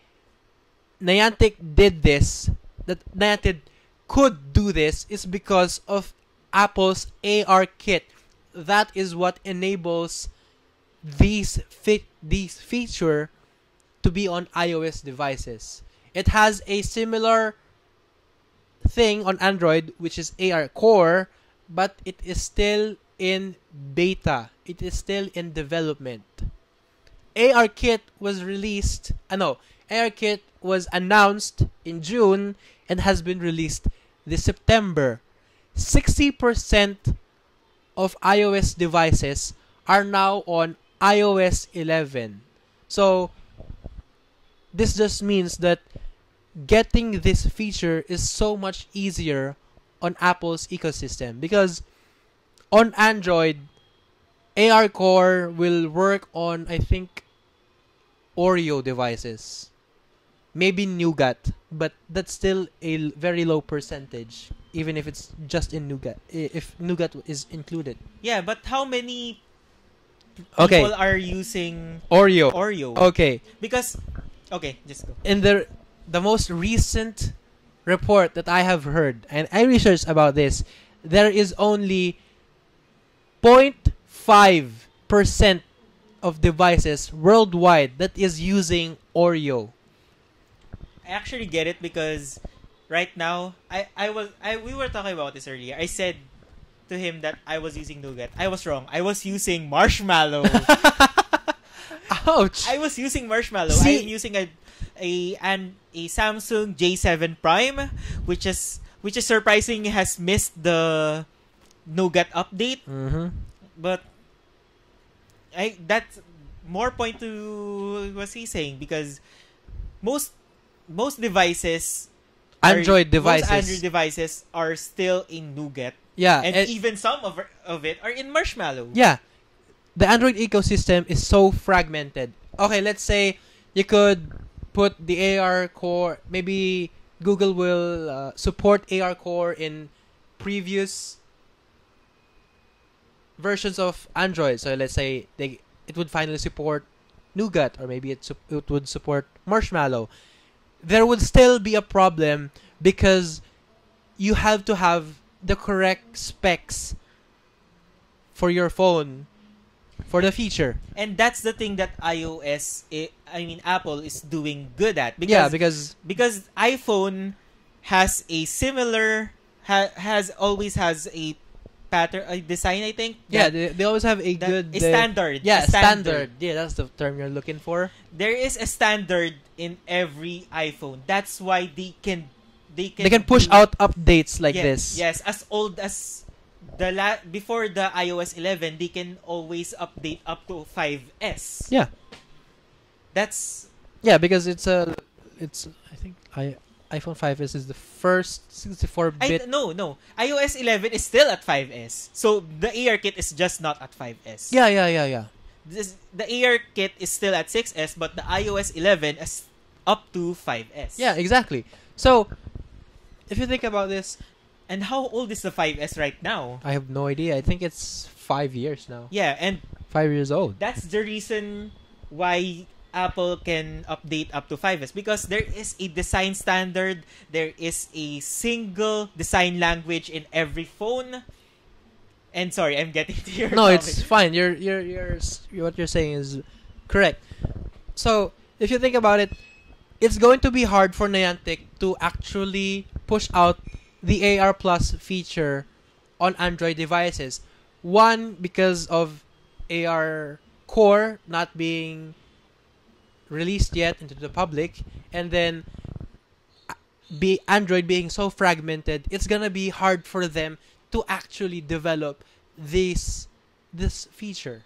Niantic did this, that Niantic could do this, is because of Apple's AR kit. That is what enables these feature to be on iOS devices. It has a similar thing on Android, which is AR Core, but it is still in beta. It is still in development. AR Kit was released. ARKit was announced in June and has been released this September. 60% of iOS devices are now on iOS 11. So this just means that getting this feature is so much easier on Apple's ecosystem, because on Android, AR Core will work on, I think, Oreo devices. Maybe Nougat, but that's still a very low percentage, even if it's just in Nougat, if Nougat is included. Yeah, but how many people are using Oreo? Okay. Because, okay, just go. In the most recent report that I have heard, and I researched about this, there is only 0.5% of devices worldwide that is using Oreo. I actually get it, because right now we were talking about this earlier. I said to him that I was using Nougat. I was wrong. I was using Marshmallow. Ouch! I was using Marshmallow. See, I'm using a Samsung J7 Prime, which is surprising, has missed the Nougat update. Mm-hmm. But that's more point to what he's saying, because most devices, Android most Android devices are still in Nougat. Yeah, and even some of it are in Marshmallow. Yeah, the Android ecosystem is so fragmented. Okay, let's say you could put the AR Core. Maybe Google will support AR Core in previous versions of Android. So let's say it would finally support Nougat, or maybe it would support Marshmallow. There would still be a problem, because you have to have the correct specs for your phone for the feature. And that's the thing that Apple is doing good at. Because iPhone has a similar, always has a pattern, a design, I think. Yeah, they always have a good... standard. Yeah, standard. Yeah, that's the term you're looking for. There is a standard in every iPhone. That's why they can push out updates like this. Yes, as old as before the iOS 11, they can always update up to 5S. Yeah. Because I think iPhone 5S is the first 64-bit. No. iOS 11 is still at 5S. So the ARKit is just not at 5S. Yeah. The ARKit is still at 6S, but the iOS 11 is up to 5S. Yeah, exactly. So if you think about this, and how old is the 5S right now? I have no idea. I think it's 5 years now. Yeah, and 5 years old. That's the reason why Apple can update up to 5S, because there is a design standard, there is a single design language in every phone. And sorry, I'm getting to your No, topic. it's fine. You're what you're saying is correct. So, if you think about it, it's going to be hard for Niantic to actually push out the AR Plus feature on Android devices. One, because of AR Core not being released yet into the public, and then Android being so fragmented, it's gonna be hard for them to actually develop this feature.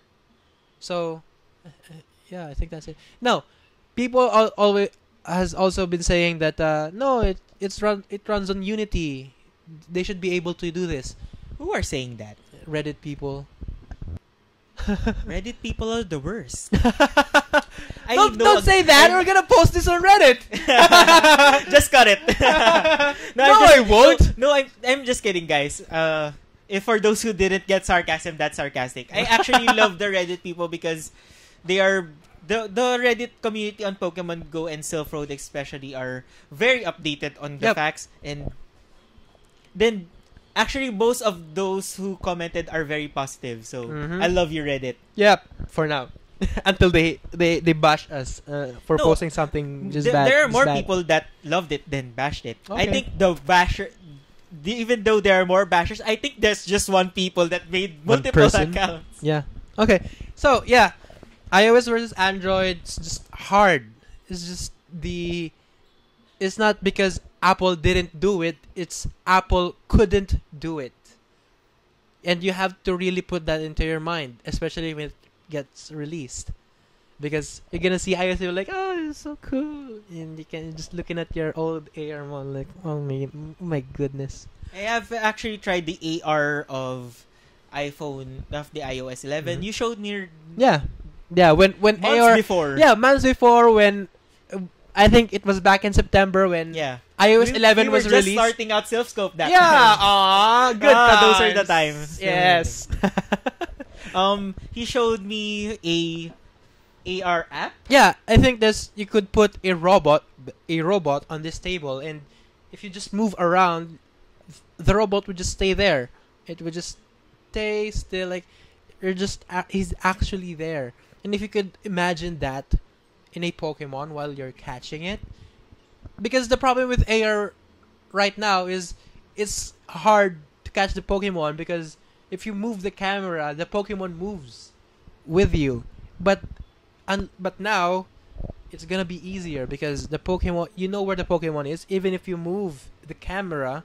So yeah, I think that's it. No, people always has also been saying that no, it runs on Unity. They should be able to do this. Who are saying that? Reddit people. Reddit people are the worst. Don't say that. We're gonna post this on Reddit. Just cut it. I won't. No, I'm just kidding, guys. If for those who didn't get sarcasm, that's sarcastic. I actually love the Reddit people, because they are the Reddit community on Pokemon Go and Silph Road especially are very updated on the facts, and then actually most of those who commented are very positive. So I love you, Reddit. Yep, for now. Until they bash us for posting something just bad. There are more people that loved it than bashed it. Okay. I think the basher, even though there are more bashers, I think there's just one people that made multiple accounts. Yeah. Okay. So yeah, iOS versus Android is just hard. It's just it's not because Apple didn't do it. It's Apple couldn't do it. And you have to really put that into your mind, especially when it gets released. Because you're gonna see iOS, you're like, oh, it's so cool. And you can just looking at your old AR mode, like, oh my goodness. I have actually tried the AR of iPhone, of the iOS 11. Mhm. You showed me Yeah. When months AR before. Yeah, months before when I think it was back in September when Yeah. iOS 11 was we were just released. starting out Silph Scope that Yeah, time. aw, good Those are times. the times. Yes. He showed me a AR app. Yeah, I think you could put a robot on this table, and if you just move around, the robot would just stay there. It would just stay still, like he's actually there. And if you could imagine that in a Pokemon while you're catching it, because the problem with AR right now is it's hard to catch the Pokemon because if you move the camera, the Pokemon moves with you. But now it's gonna be easier because the Pokemon, you know where the Pokemon is. Even if you move the camera,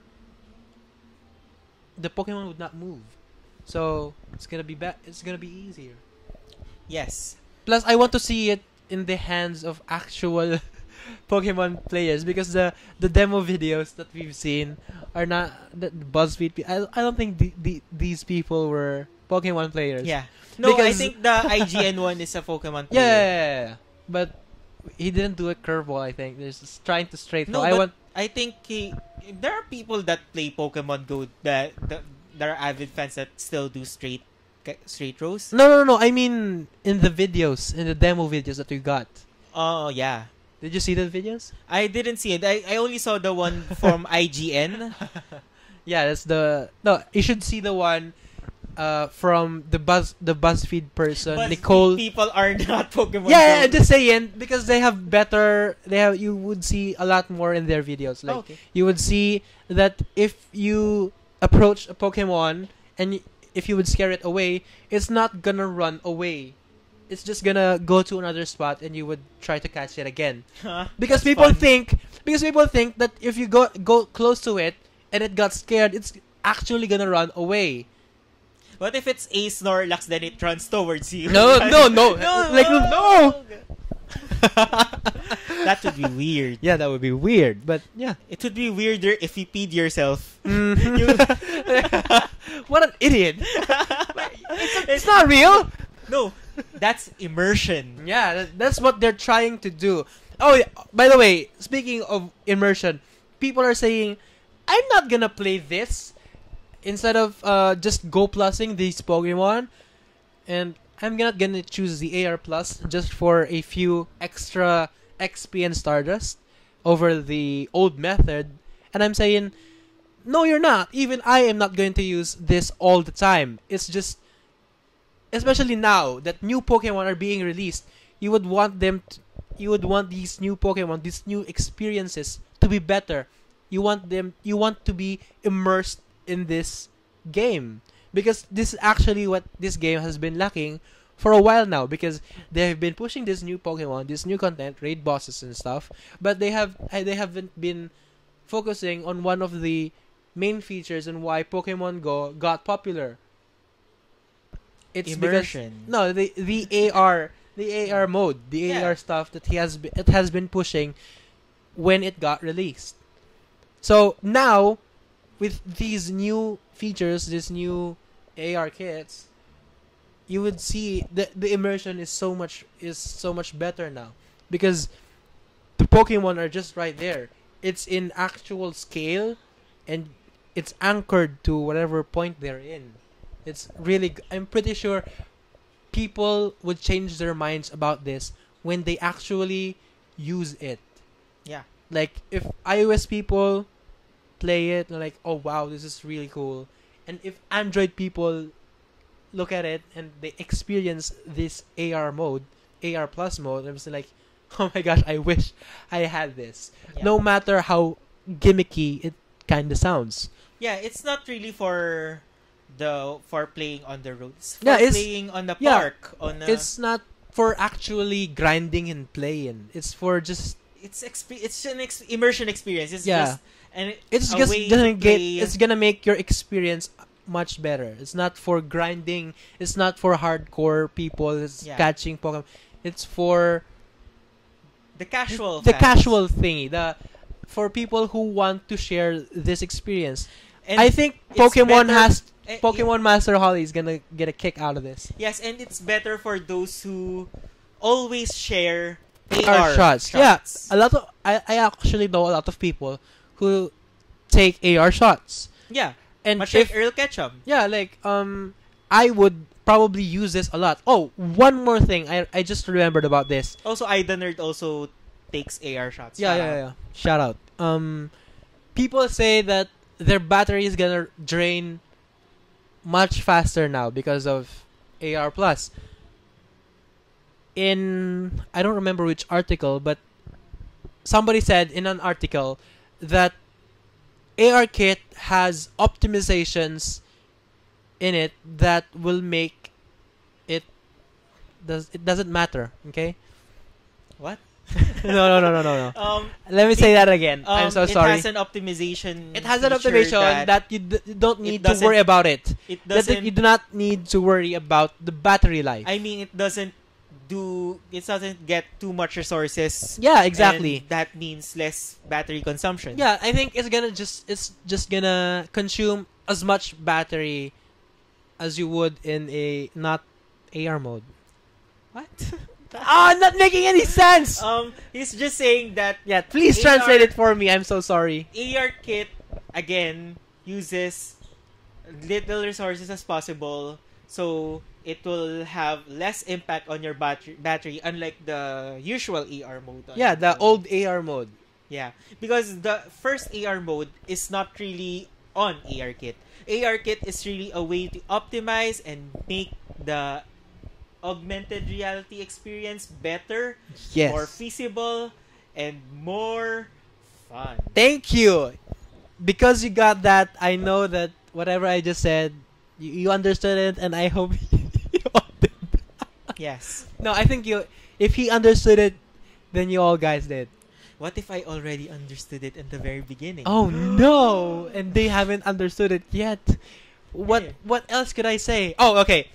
the Pokemon would not move. So it's gonna be it's gonna be easier. Yes. Plus, I want to see it in the hands of actual Pokemon players because the demo videos that we've seen are not the BuzzFeed. I don't think these people were Pokemon players. Yeah. No, I Because- think the IGN one is a Pokemon player. Yeah, but he didn't do a curveball. I think they're just trying to straight. No, I but want. I think there are people that play Pokemon Go that are avid fans that still do straight rows. No. I mean, in the videos, in the demo videos that we got. Oh, yeah. Did you see the videos? I didn't see it. I only saw the one from IGN. Yeah, that's the. No, you should see the one from the BuzzFeed person, But Nicole. people are not Pokemon Yeah, Go. I'm just saying because they have better. You would see a lot more in their videos. Like Okay. you would see that if you approach a Pokemon and if you would scare it away, it's not gonna run away. It's just gonna go to another spot and you would try to catch it again. Because That's people fun. think that if you go close to it and it got scared, it's actually gonna run away. What if it's a Snorlax, then it runs towards you? No. No. Like no. That would be weird. Yeah, that would be weird. But yeah. It would be weirder if you peed yourself. What an idiot. It's not real. No, that's immersion. Yeah, that's what they're trying to do. Oh, yeah. By the way, speaking of immersion, people are saying, I'm not gonna play this instead of just Go Plusing these Pokemon, and I'm not gonna choose the AR Plus just for a few extra XP and Stardust over the old method. And I'm saying, no, you're not. Even I am not going to use this all the time. It's just, especially now that new Pokemon are being released, you would want these new Pokemon, these new experiences to be better. You want to be immersed in this game because this is actually what this game has been lacking for a while now because they have been pushing this new Pokemon, this new content, raid bosses and stuff, but they haven't been focusing on one of the main features and why Pokemon Go got popular. It's Immersion. because the AR mode, the AR stuff that it has been pushing when it got released. So now with these new features, these new AR kits, you would see the immersion is so much better now because the Pokemon are just right there. It's in actual scale and it's anchored to whatever point they're in. It's really I'm pretty sure people would change their minds about this when they actually use it. Yeah. Like if iOS people play it and like, oh wow, this is really cool. And if Android people look at it and they experience this AR Plus mode, I'm just like, oh my gosh, I wish I had this. Yeah. No matter how gimmicky it kind of sounds. Yeah, it's not really for playing on the roads. For Yeah, it's- playing on the yeah, park. It's not for actually grinding and playing. It's for just it's an immersion experience. It's just and it's just it's gonna make your experience much better. It's not for grinding. It's not for hardcore people. It's catching Pokemon. It's for the casual casual thingy. For people who want to share this experience. And I think Pokemon Master Holly is gonna get a kick out of this. Yes, and it's better for those who always share AR shots. Yeah, I actually know a lot of people who take AR shots. Yeah, and much like Earl Ketchum. Yeah, like I would probably use this a lot. Oh, one more thing, I just remembered about this. Also, Ida Nerd also takes AR shots. Yeah. Shout out. People say that their battery is gonna drain much faster now because of AR Plus. I don't remember which article, but somebody said in an article that AR Kit has optimizations in it that will make it doesn't matter. Okay. What? No. Let me say that again. I'm so sorry. It has an optimization. It has an optimization that you don't need to worry about it. It doesn't. That you do not need to worry about the battery life. I mean, it doesn't get too much resources. Yeah, exactly. And that means less battery consumption. Yeah, I think it's just gonna consume as much battery as you would in a not AR mode. What? Not making any sense. He's just saying that. Yeah, please translate it for me. I'm so sorry. AR Kit again uses little resources as possible, so it will have less impact on your battery, unlike the usual AR mode. Yeah, the old AR mode. Yeah, because the first AR mode is not really on AR Kit. AR Kit is really a way to optimize and make the augmented reality experience better, more feasible, and more fun. Thank you. Because you got that, I know that whatever I just said, you understood it, and I hope you all did. Yes. No, I think if he understood it, then you all guys did. What if I already understood it in the very beginning? Oh no! And they haven't understood it yet. What else could I say? Oh, okay.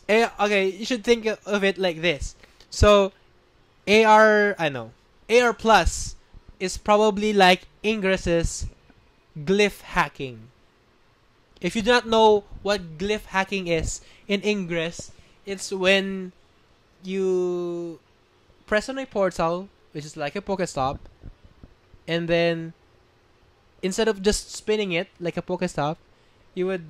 Okay, you should think of it like this. So, AR Plus is probably like Ingress's glyph hacking. If you do not know what glyph hacking is, in Ingress, it's when you press on a portal, which is like a Pokestop, and then instead of just spinning it like a Pokestop, you would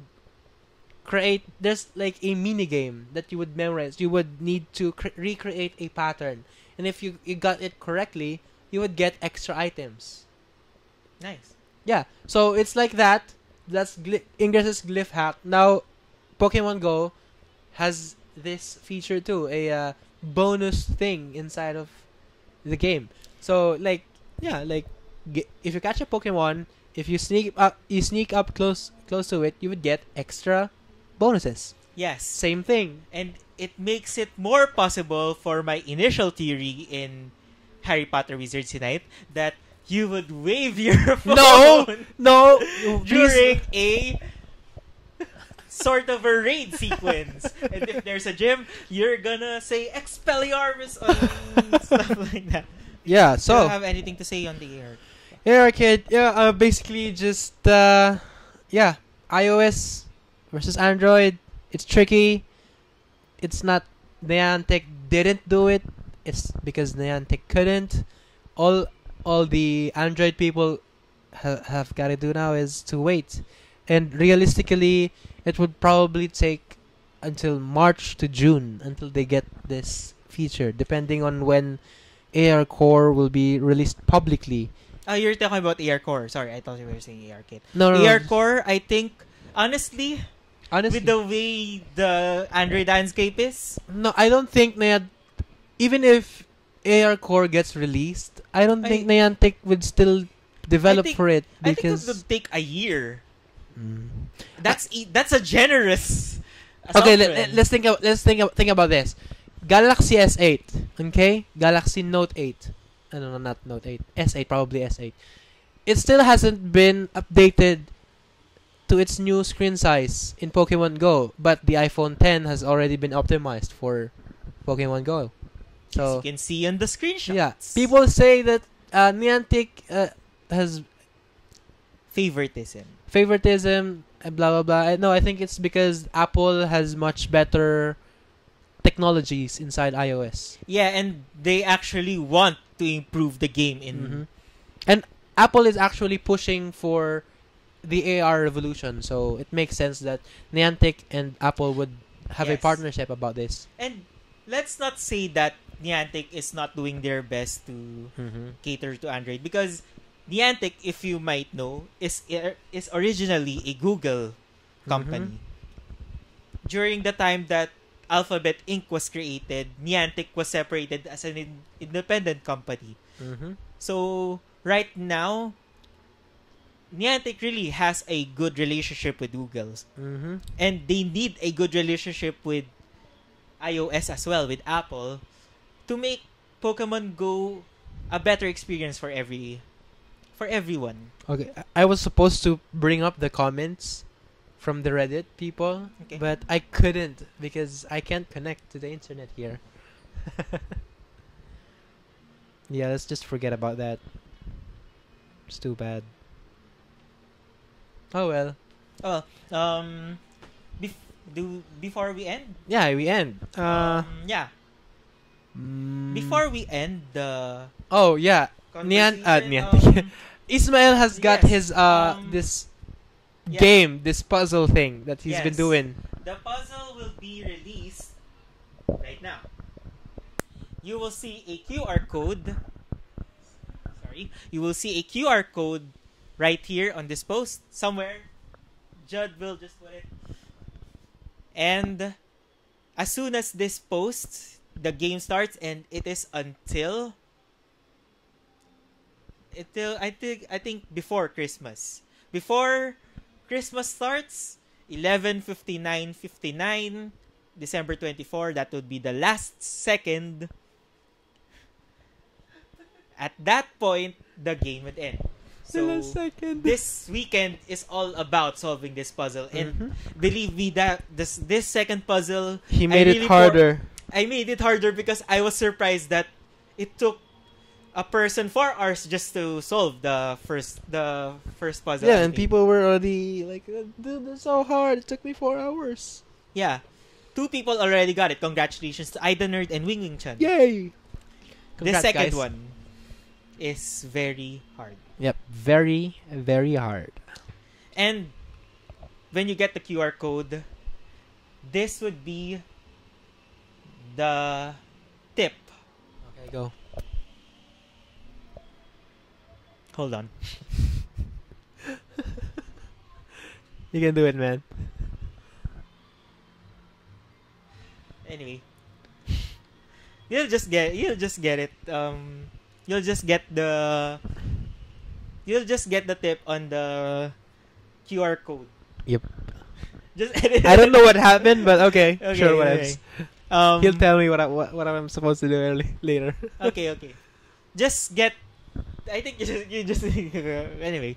there's like a mini game that you would memorize. You would need to recreate a pattern, and if you got it correctly, you would get extra items. Nice. Yeah, so it's like that. That's Ingress's glyph hack. Now, Pokemon Go has this feature too, a bonus thing inside of the game. So if you catch a Pokemon, if you sneak up close to it, you would get extra bonuses. Yes. Same thing. And it makes it more possible for my initial theory in Harry Potter Wizards Unite that you would wave your phone no during a sort of a raid sequence. And if there's a gym, you're gonna say Expelliarmus on stuff like that. Yeah, so I don't have anything to say on the air. Yeah, kid. Yeah, basically just iOS versus Android. It's tricky. It's not Niantic didn't do it. It's because Niantic couldn't. All the Android people have got to do now is to wait. And realistically, it would probably take until March to June until they get this feature, depending on when AR Core will be released publicly. You're talking about AR Core. Sorry, I thought you were saying AR Kit. No. AR Core, I think, honestly, with the way the Android landscape is. No, I don't think even if AR Core gets released, I don't think Niantic would still develop for it, because I think it would take a year. That's a generous assumption. Okay, let's think about this. Galaxy S8, okay? Galaxy Note 8. no, not Note 8, S8, probably S8. It still hasn't been updated to its new screen size in Pokemon Go, but the iPhone 10 has already been optimized for Pokemon Go. As you So can see on the screenshots. yeah, people say that Niantic has favoritism. And blah blah blah. No, I think it's because Apple has much better technologies inside iOS. Yeah, and they actually want to improve the game in. Mm-hmm. And Apple is actually pushing for the AR revolution, so it makes sense that Niantic and Apple would have a Yes. partnership about this. And let's not say that Niantic is not doing their best to cater to Android, because Niantic, if you might know, is originally a Google company. During the time that Alphabet Inc. was created, Niantic was separated as an independent company. So right now, Niantic really has a good relationship with Google, and they need a good relationship with iOS as well, with Apple, to make Pokemon Go a better experience for everyone. Okay, I was supposed to bring up the comments from the Reddit people, Okay. but I couldn't because I can't connect to the internet here. Yeah, let's just forget about that. It's too bad. Oh well. Oh, before we end, Yeah, we end. yeah. Before we end the Oh yeah, conversation, Ismael has got yes, his this yeah. game, this puzzle thing that he's been Yes. doing. The puzzle will be released right now. You will see a QR code. Sorry. You will see a QR code right here on this post somewhere. Judd will just put it. And as soon as this post, the game starts, and it is until I think before Christmas. Before Christmas starts, 11:59:59, December 24, that would be the last second. At that point, the game would end. So this weekend is all about solving this puzzle, and believe me, that this second puzzle, He made it harder. I made it harder because I was surprised that it took a person 4 hours just to solve the first puzzle. Yeah, I and think. people were already like, dude, that's so hard. It took me 4 hours. Yeah, 2 people already got it. Congratulations to Ida Nerd and Wing Wing Chan. Yay! The Congrats, second guys. one is very hard. Yep, very, very hard. And when you get the QR code, this would be the tip. Okay, go. Hold on. You can do it, man. Anyway, you'll just get it. You'll just get the tip on the QR code. Yep. Just edit I don't know what happened, but okay. Okay, Sure, whatever. okay. He'll tell me what I'm supposed to do later. Okay. Just get. I think you just anyway.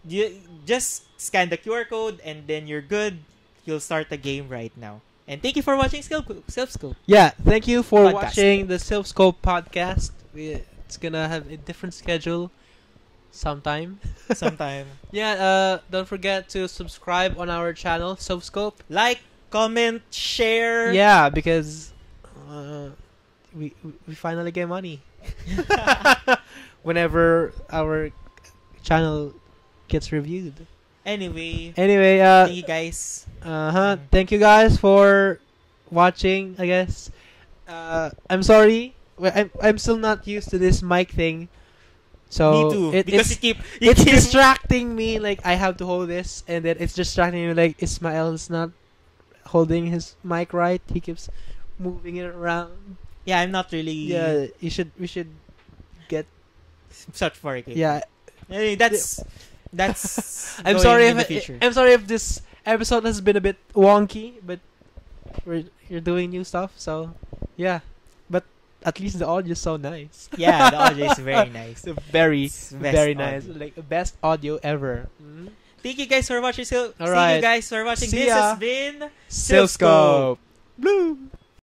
You just scan the QR code and then you're good. You'll start the game right now. And thank you for watching Silph Scope. Yeah, thank you for Podcast. watching the Silph Scope podcast. It's gonna have a different schedule sometime. Sometime. Yeah, don't forget to subscribe on our channel, Silph Scope. Like, comment, share. Yeah, because we finally get money whenever our channel gets reviewed. Anyway, Anyway, thank you guys. thank you guys for watching. I guess I'm sorry. I'm still not used to this mic thing. So Me too. Because you it's keep distracting me. Like I have to hold this, and then it's distracting me. Like Ismael's not holding his mic right. He keeps moving it around. Yeah, I'm not really. Yeah, we should get. Such for it. Yeah, Anyway, that's. I'm going sorry in the if future. I'm sorry if this episode has been a bit wonky, but you're doing new stuff. So yeah, but at least the audio is so nice. Yeah, the audio is very nice. Very, It's best very nice. audio. Like best audio ever. Thank you guys for watching. All Thank right. you guys for watching. See This ya. has been Silph Scope. Blue.